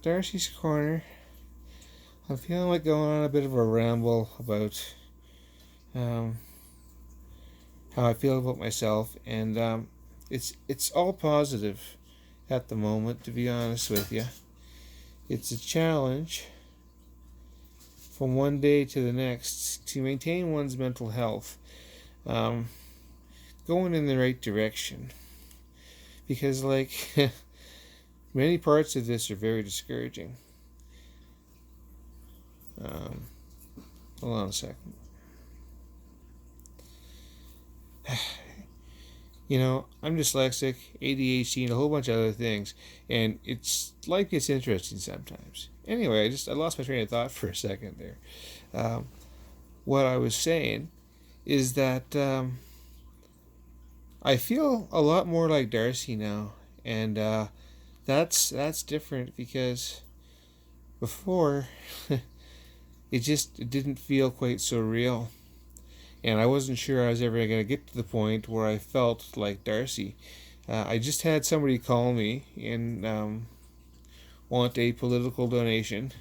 Darcy's Corner. I'm feeling like going on a bit of a ramble about um, how I feel about myself, and it's all positive at the moment. To be honest with you, it's a challenge from one day to the next to maintain one's mental health, um, going in the right direction. Because like many parts of this are very discouraging. Um, Hold on a second. I'm dyslexic, ADHD, and a whole bunch of other things, and life gets interesting sometimes. Anyway, I lost my train of thought for a second there. Um, what I was saying is that I feel a lot more like Darcy now, and that's different because before it didn't feel quite so real, and I wasn't sure I was ever going to get to the point where I felt like Darcy. I just had somebody call me and want a political donation,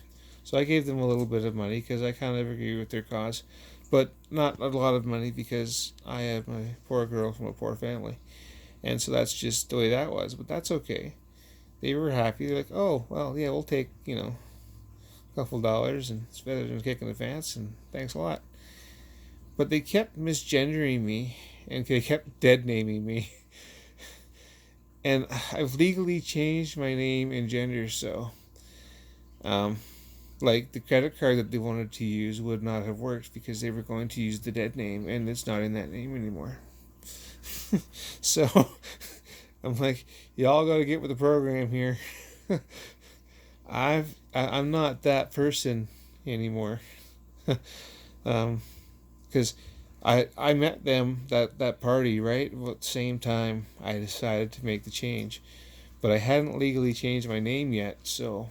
so I gave them a little bit of money because I kind of agree with their cause, but not a lot of money because I have my poor girl from a poor family, and so that's just the way that was. But that's okay. They were happy. They're like, "Oh, well, yeah, we'll take a couple dollars, and it's better than kicking the fence, and thanks a lot." But they kept misgendering me, and they kept dead naming me. And I've legally changed my name and gender, so um, like the credit card that they wanted to use would not have worked because they were going to use the dead name, and it's not in that name anymore. So I'm like, y'all got to get with the program here. I'm not that person anymore. um, because I met them that party right at the same time I decided to make the change, but I hadn't legally changed my name yet, so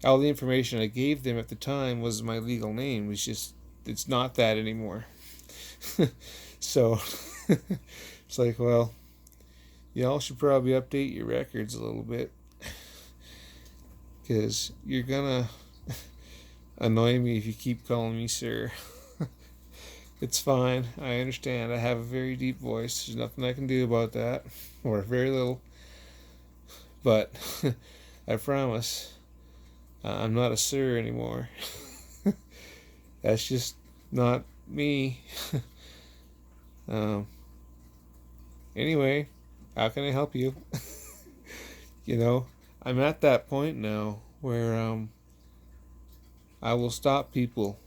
all the information I gave them at the time was my legal name. It's not that anymore. So it's like, well, y'all should probably update your records a little bit because you're gonna annoy me if you keep calling me sir. It's fine. I understand. I have a very deep voice. There's nothing I can do about that, or very little. But I promise, I'm not a sir anymore. That's just not me. um, anyway, how can I help you? you know, I'm at that point now where I will stop people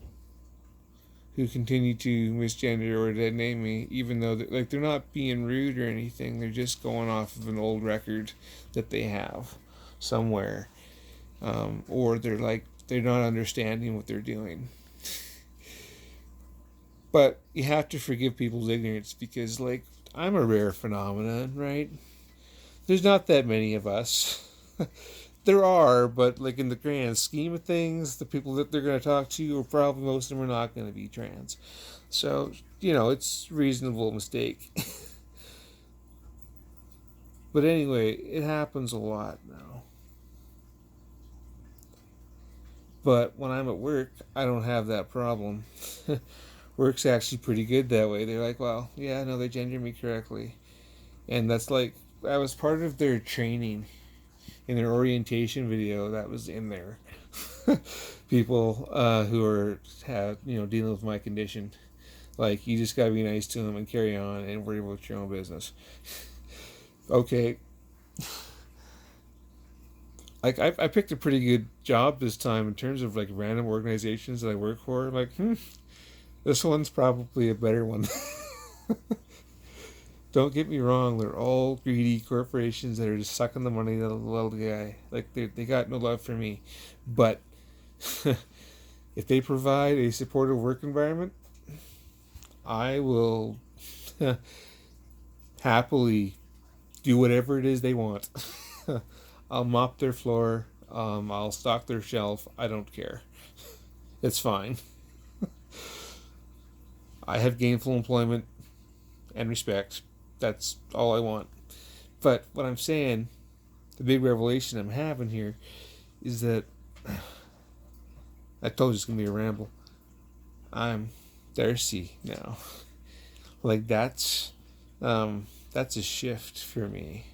who continue to misgender or dead name me, even though they're not being rude or anything. They're just going off of an old record that they have somewhere, or they're not understanding what they're doing. But you have to forgive people's ignorance because, like, I'm a rare phenomenon, right? There's not that many of us. There are, but like in the grand scheme of things, the people that they're going to talk to, or probably most of them, are not going to be trans. So it's a reasonable mistake. But anyway, it happens a lot now. But when I'm at work, I don't have that problem. Work's actually pretty good that way. They're like, well, yeah, no, they gender me correctly, and that's like I was part of their training in their orientation video that was in there. People who are dealing with my condition, like, you just gotta be nice to them and carry on and worry about your own business. Okay, like I picked a pretty good job this time in terms of like random organizations that I work for. Like, this one's probably a better one. Don't get me wrong, they're all greedy corporations that are just sucking the money out of the little guy. Like, they got no love for me. But if they provide a supportive work environment, I will happily do whatever it is they want. I'll mop their floor. I'll stock their shelf. I don't care. It's fine. I have gainful employment and respect. That's all I want. But what I'm saying, the big revelation I'm having here, is that I told you it's gonna be a ramble. I'm Darci now. Like that's a shift for me.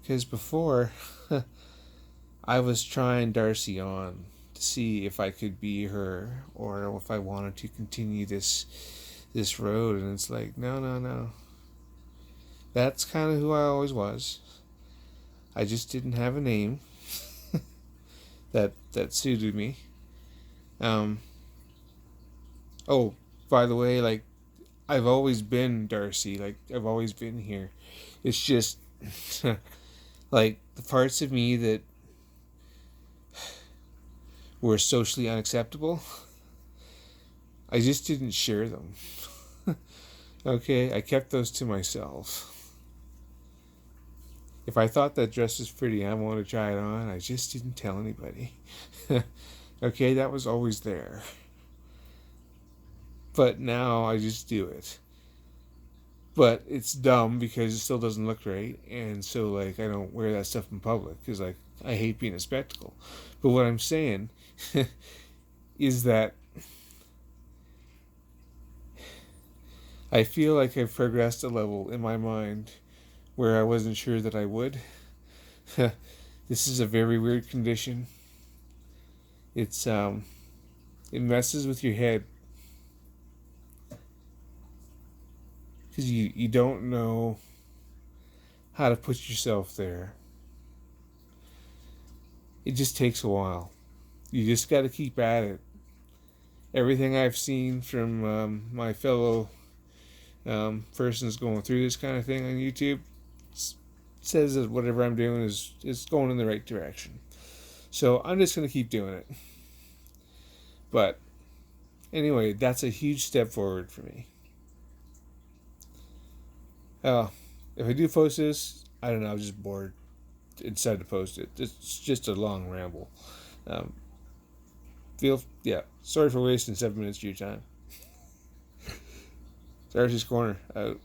Because before, I was trying Darci on to see if I could be her or if I wanted to continue this road, and it's like no, no, no. That's kind of who I always was. I just didn't have a name that suited me. Um. Oh, by the way, like I've always been Darci. Like I've always been here. It's just like the parts of me that were socially unacceptable. I just didn't share them. Okay, I kept those to myself. If I thought that dress was pretty, I wanted to try it on. I just didn't tell anybody. Okay, that was always there. But now I just do it. But it's dumb because it still doesn't look right, and so like I don't wear that stuff in public because like I hate being a spectacle. But what I'm saying is that I feel like I've progressed a level in my mind where I wasn't sure that I would. This is a very weird condition. It's it messes with your head because you don't know how to put yourself there. It just takes a while. You just got to keep at it. Everything I've seen from my fellow persons going through this kind of thing on YouTube says that whatever I'm doing is going in the right direction. So I'm just going to keep doing it. But anyway, that's a huge step forward for me. If I do post this, I don't know, I was just bored and decided to post it. It's just a long ramble. Um, sorry for wasting 7 minutes of your time. Darci's Corner, out.